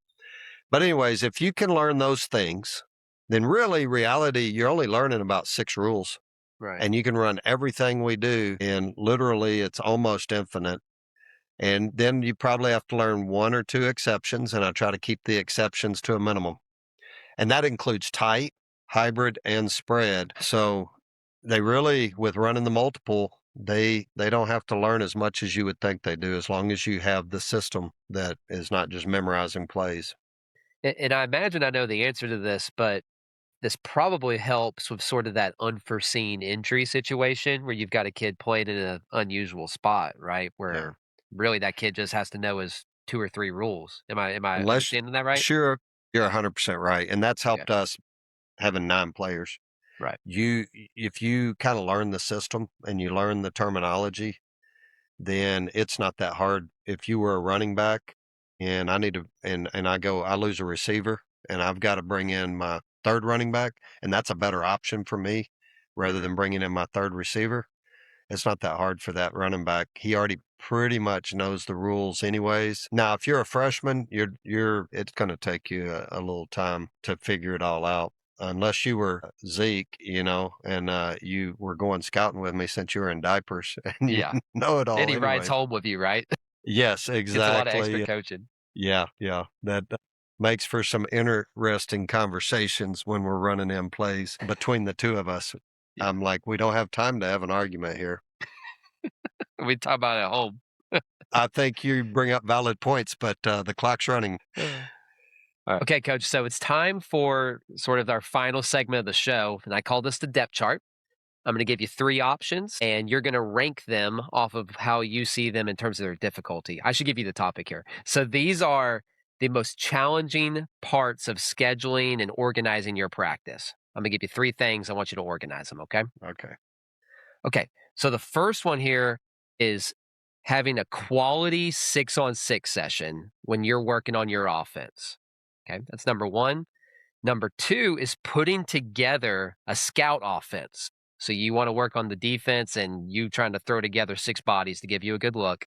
but anyways, if you can learn those things, then really, reality, you're only learning about 6 rules, Right. and you can run everything we do. And literally, it's almost infinite. And then you probably have to learn 1 or 2 exceptions, and I try to keep the exceptions to a minimum. And that includes tight, hybrid, and spread. So they really, with running the multiple, They don't have to learn as much as you would think they do, as long as you have the system that is not just memorizing plays. And I imagine I know the answer to this, but this probably helps with sort of that unforeseen injury situation where you've got a kid playing in an unusual spot, right? Yeah. Where really that kid just has to know his 2 or 3 rules. Am I Unless understanding that right? sure, you're Yeah. 100% right, and that's Okay. helped us having 9 players. Right. If you kinda learn the system and you learn the terminology, then it's not that hard. If you were a running back and I need to and I lose a receiver and I've gotta bring in my 3rd running back, and that's a better option for me rather Mhm. than bringing in my 3rd receiver. It's not that hard for that running back. He already pretty much knows the rules anyways. Now, if you're a freshman, you're it's gonna take you a little time to figure it all out. Unless you were Zeke, and you were going scouting with me since you were in diapers and you Yeah. know it And all he rides anyways. home with you, right? Yes, Gets a lot of extra exactly. coaching. Yeah, yeah. That makes for some interesting conversations when we're running in plays between the two of us. Yeah. I'm like, we don't have time to have an argument here. We talk about it at home. I think you bring up valid points, but, the clock's running. Alright. Okay, coach, so it's time for sort of our final segment of the show, and I call this the depth chart. I'm gonna give you 3 options, and you're gonna rank them off of how you see them in terms of their difficulty. I should give you the topic here. So these are the most challenging parts of scheduling and organizing your practice. I'm gonna give you 3 things, I want you to organize them, okay? Okay. Okay, so the first one here is having a quality 6-on-6 session when you're working on your offense. Okay, that's number 1. Number 2 is putting together a scout offense. So you want to work on the defense and you trying to throw together 6 bodies to give you a good look.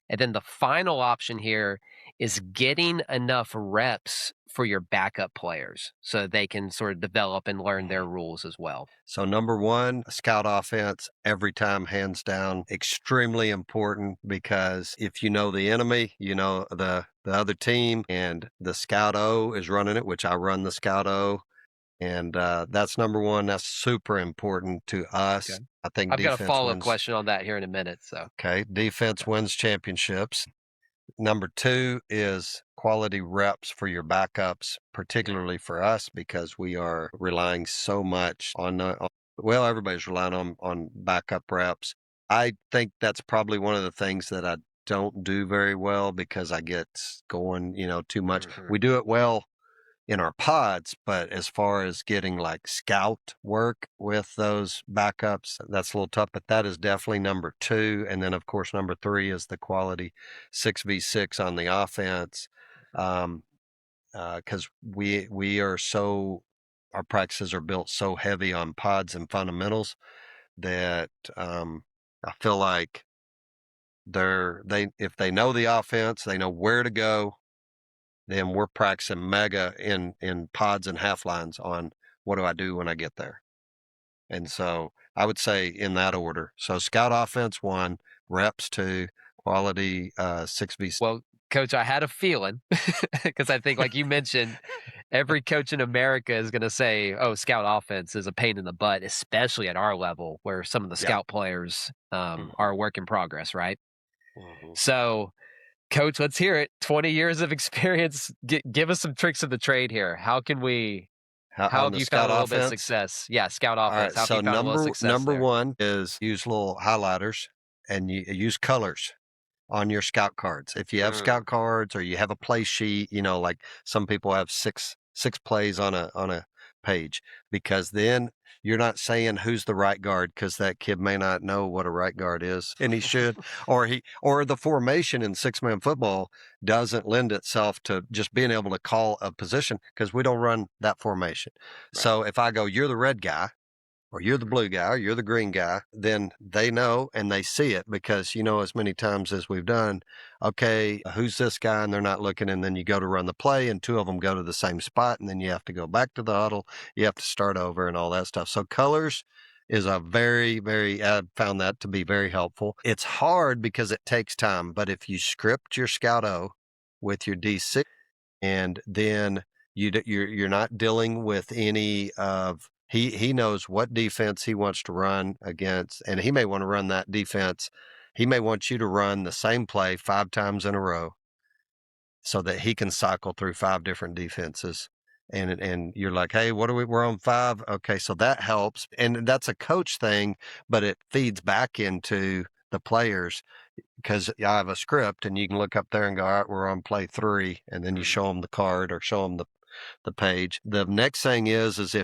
And then the final option here is getting enough reps for your backup players so they can sort of develop and learn their Mhm. rules as well. So number 1, scout offense every time, hands down, extremely important because if you know the enemy, you know the other team, and the scout O is running it, which I run the scout O, and, that's number 1. That's super important to Okay. us. I think I've got a defense follow-up wins. question on that here in a minute. So, Okay, defense okay. wins championships. Number 2 is quality reps for your backups, particularly for us because we are relying so much well, everybody's relying on backup reps. I think that's probably one of the things that I don't do very well because I get going, too much. Mhm. We do it well in our pods, but as far as getting like scout work with those backups, that's a little tough. But that is definitely number 2. And then, of course, number 3 is the quality 6v6 on the offense. Um, because we are our practices are built so heavy on pods and fundamentals that I feel like if they know the offense, they know where to go, then we're practicing mega in pods and half lines on what do I do when I get there. And so I would say in that order. So scout offense 1, reps 2, quality 6v. Well, coach, I had a feeling because I think, like you mentioned, every coach in America is going to say, "Oh, scout offense is a pain in the butt," especially at our level where some of the Yeah. scout players Mhm, are a work in progress, right? mhm. So, coach, let's hear it. 20 years of experience. Give us some tricks of the trade here. How How on have the you found scout a little bit of offense? success? Yeah, scout All offense. right. How have you So found a little success number there? 1 is use little highlighters and you use colors on your scout cards. If you have Mm, scout cards or you have a play sheet, like some people have six plays on a page, because then you're not saying who's the right guard because that kid may not know what a right guard is, and he should, or the formation in 6-man football doesn't lend itself to just being able to call a position because we don't run that formation. right. So if I go, you're the red guy, or you're the blue guy, or you're the green guy, then they know and they see it because, as many times as we've done, okay, who's this guy? And they're not looking. And then you go to run the play and 2 of them go to the same spot. And then you have to go back to the huddle. You have to start over and all that stuff. So colors is a very, very, I found that to be very helpful. It's hard because it takes time, but if you script your Scout O with your D6, and then you're not dealing with any of He knows what defense he wants to run against, and he may want to run that defense. He may want you to run the same play 5 times in a row so that he can cycle through 5 different defenses. And you're like, "Hey, what are we're on 5." Okay, so that helps. And that's a coach thing, but it feeds back into the players because I have a script and you can look up there and go, "All right, we're on play 3," and then you show them the card or show them the page. The next thing is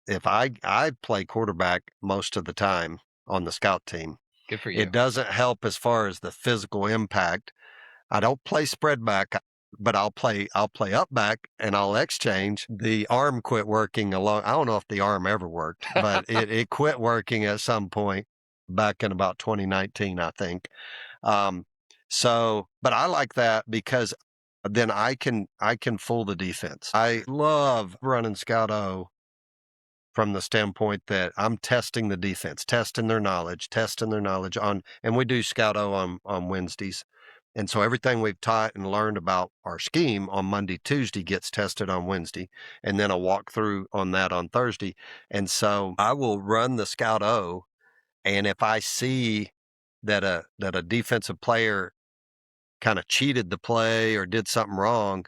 if I play quarterback most of the time on the scout team. Good for you. It doesn't help as far as the physical impact. I don't play spread back, but I'll play up back and I'll exchange. The arm quit working along. I don't know if the arm ever worked, but it quit working at some point back in about 2019, I think. But I like that because then I can fool the defense. I love running Scout O from the standpoint that I'm testing the defense, testing their knowledge on, and we do Scout O on Wednesdays. And so everything we've taught and learned about our scheme on Monday, Tuesday gets tested on Wednesday, and then a walkthrough on that on Thursday. And so I will run the Scout O, and if I see that a defensive player kind of cheated the play or did something wrong,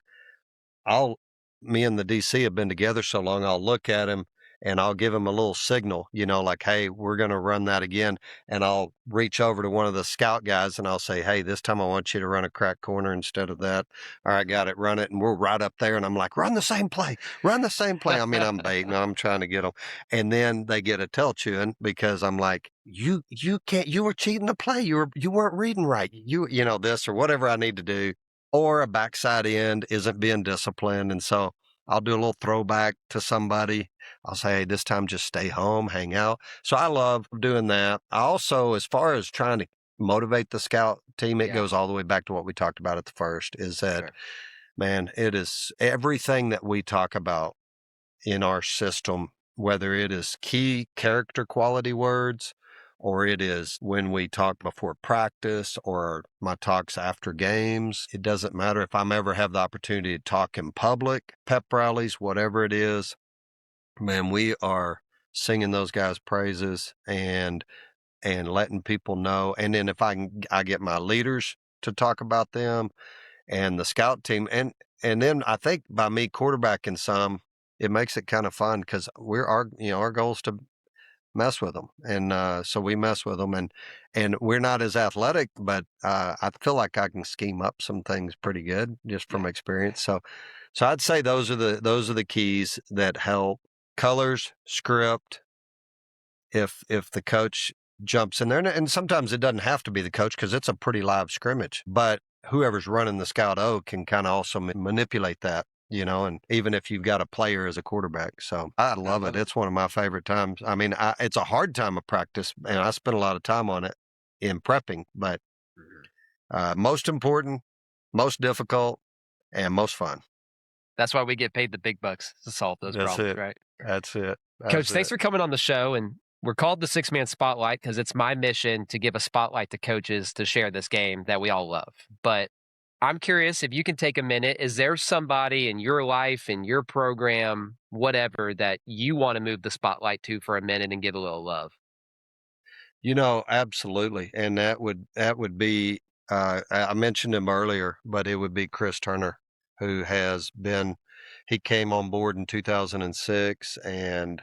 me and the DC have been together so long, I'll look at him and I'll give him a little signal, like, "Hey, we're going to run that again." And I'll reach over to one of the scout guys and I'll say, "Hey, this time I want you to run a crack corner instead of that." "All right, got it, run it." And we're right up there. And I'm like, "Run the same play, run the same play." I mean, I'm baiting, I'm trying to get them. And then they get a tail chewing because I'm like, you can't, you were cheating the play. You weren't reading right. This or whatever I need to do. Or a backside end isn't being disciplined. And so I'll do a little throwback to somebody. I'll say, "Hey, this time just stay home, hang out." So I love doing that. I also, as far as trying to motivate the scout team, it goes all the way back to what we talked about at the first, is that, man, it is everything that we talk about in our system, whether it is key character quality words, or it is when we talk before practice or my talks after games. It doesn't matter if I'm ever have the opportunity to talk in public, pep rallies, whatever it is, man, we are singing those guys' praises and letting people know. And then if I get my leaders to talk about them and the scout team, and then I think by me quarterbacking some, it makes it kind of fun because our goal is to mess with them, and so we mess with them, and we're not as athletic, but I feel like I can scheme up some things pretty good just from experience. So I'd say those are the keys that help. Colors, script. If the coach jumps in there, and sometimes it doesn't have to be the coach because it's a pretty live scrimmage, but whoever's running the Scout O can kind of also manipulate that, and even if you've got a player as a quarterback. So I love it. It's one of my favorite times. I mean, it's a hard time of practice, and I spend a lot of time on it in prepping, but most important, most difficult, and most fun. That's why we get paid the big bucks to solve those problems, right? That's it. Coach, thanks for coming on the show. And we're called the Six Man Spotlight because it's my mission to give a spotlight to coaches to share this game that we all love. But I'm curious if you can take a minute. Is there somebody in your life, in your program, whatever, that you want to move the spotlight to for a minute and give a little love? Absolutely. And that would be, I mentioned him earlier, but it would be Chris Turner, who he came on board in 2006. And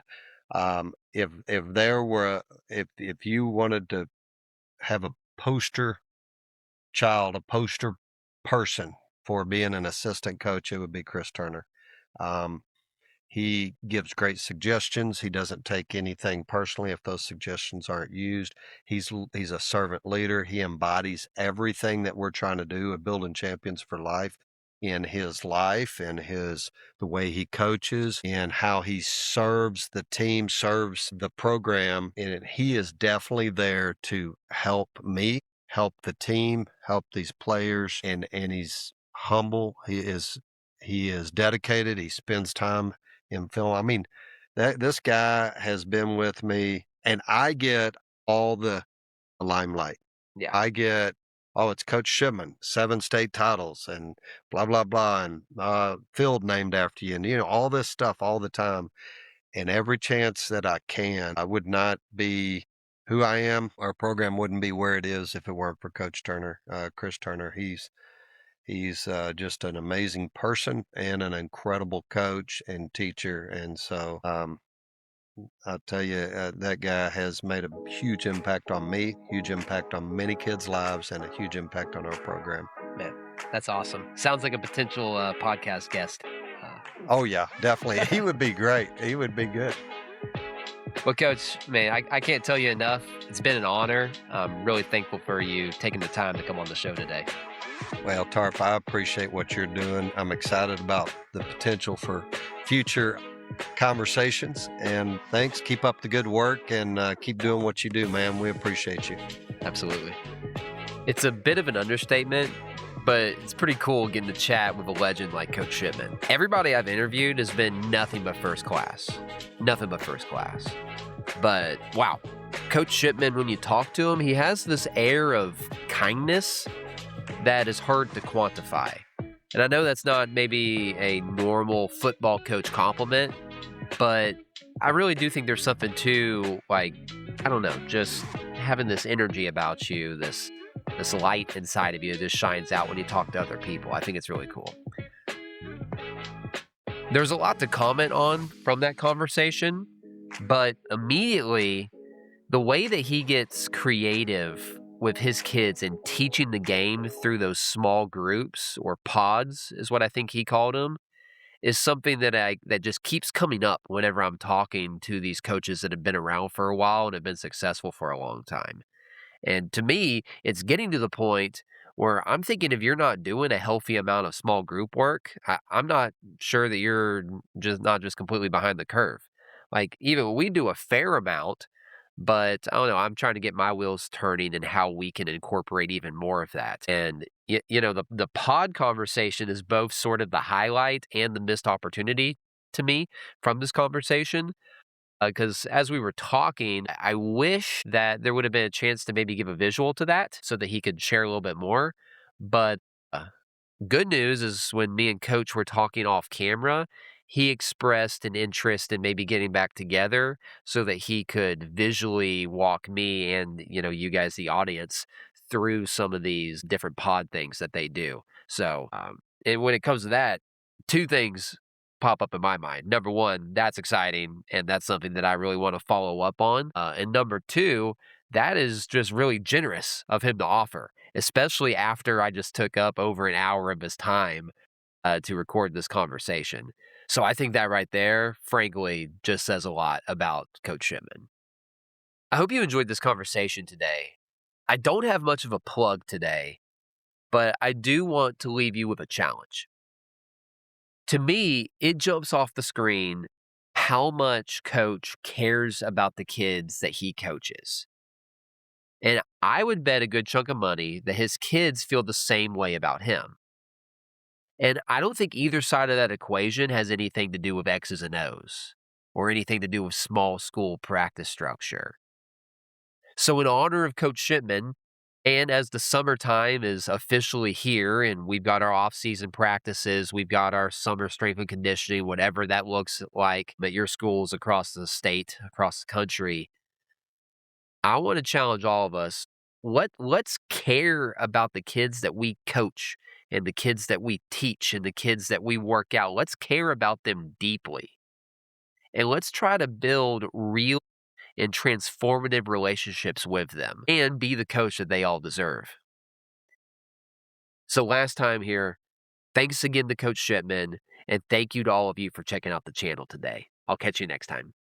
if you wanted to have a poster child, a poster person for being an assistant coach, it would be Chris Turner. He gives great suggestions. He doesn't take anything personally if those suggestions aren't used. He's a servant leader. He embodies everything that we're trying to do of building champions for life in his life and the way he coaches and how he serves the team, serves the program. And he is definitely there to help me, help the team, help these players. And he's humble. He is dedicated. He spends time in film. I mean, this guy has been with me, and I get all the limelight. Yeah. I get, it's Coach Shipman, 7 state titles, and blah blah blah, and field named after you, and all this stuff all the time. and every chance that I can. I would not be who I am. Our program wouldn't be where it is if it weren't for Coach Turner, Chris Turner. He's just an amazing person and an incredible coach and teacher. And so I'll tell you, that guy has made a huge impact on me, huge impact on many kids' lives, and a huge impact on our program. Man, that's awesome. Sounds like a potential podcast guest. Oh, yeah, definitely. He would be great. He would be good. Well, Coach, man, I can't tell you enough. It's been an honor. I'm really thankful for you taking the time to come on the show today. Well, Tarp, I appreciate what you're doing. I'm excited about the potential for future conversations. And thanks. Keep up the good work and keep doing what you do, man. We appreciate you. Absolutely. It's a bit of an understatement, but it's pretty cool getting to chat with a legend like Coach Shipman. Everybody I've interviewed has been nothing but first class. Nothing but first class. But wow, Coach Shipman, when you talk to him, he has this air of kindness that is hard to quantify. And I know that's not maybe a normal football coach compliment, but I really do think there's something to, like, I don't know, just having this energy about you, this light inside of you that just shines out when you talk to other people. I think it's really cool. There's a lot to comment on from that conversation, but immediately the way that he gets creative with his kids and teaching the game through those small groups or pods is what I think he called them, is something that just keeps coming up whenever I'm talking to these coaches that have been around for a while and have been successful for a long time. And to me, it's getting to the point where I'm thinking if you're not doing a healthy amount of small group work, I'm not sure that you're just completely behind the curve. Like, even we do a fair amount, but I don't know, I'm trying to get my wheels turning and how we can incorporate even more of that. And the pod conversation is both sort of the highlight and the missed opportunity to me from this conversation. Because as we were talking, I wish that there would have been a chance to maybe give a visual to that so that he could share a little bit more. But uh, good news is when me and Coach were talking off camera, he expressed an interest in maybe getting back together so that he could visually walk me and, you guys, the audience, through some of these different pod things that they do. So, and when it comes to that, two things pop up in my mind. Number one, that's exciting, and that's something that I really want to follow up on. And number two, that is just really generous of him to offer, especially after I just took up over an hour of his time to record this conversation. So I think that right there, frankly, just says a lot about Coach Shipman. I hope you enjoyed this conversation today. I don't have much of a plug today, but I do want to leave you with a challenge. To me, it jumps off the screen how much Coach cares about the kids that he coaches. And I would bet a good chunk of money that his kids feel the same way about him. And I don't think either side of that equation has anything to do with X's and O's or anything to do with small school practice structure. So, in honor of Coach Shipman, and as the summertime is officially here and we've got our off-season practices, we've got our summer strength and conditioning, whatever that looks like at your schools across the state, across the country, I want to challenge all of us. Let's care about the kids that we coach and the kids that we teach and the kids that we work out. Let's care about them deeply. And let's try to build real and transformative relationships with them and be the coach that they all deserve. So last time here, thanks again to Coach Shipman, and thank you to all of you for checking out the channel today. I'll catch you next time.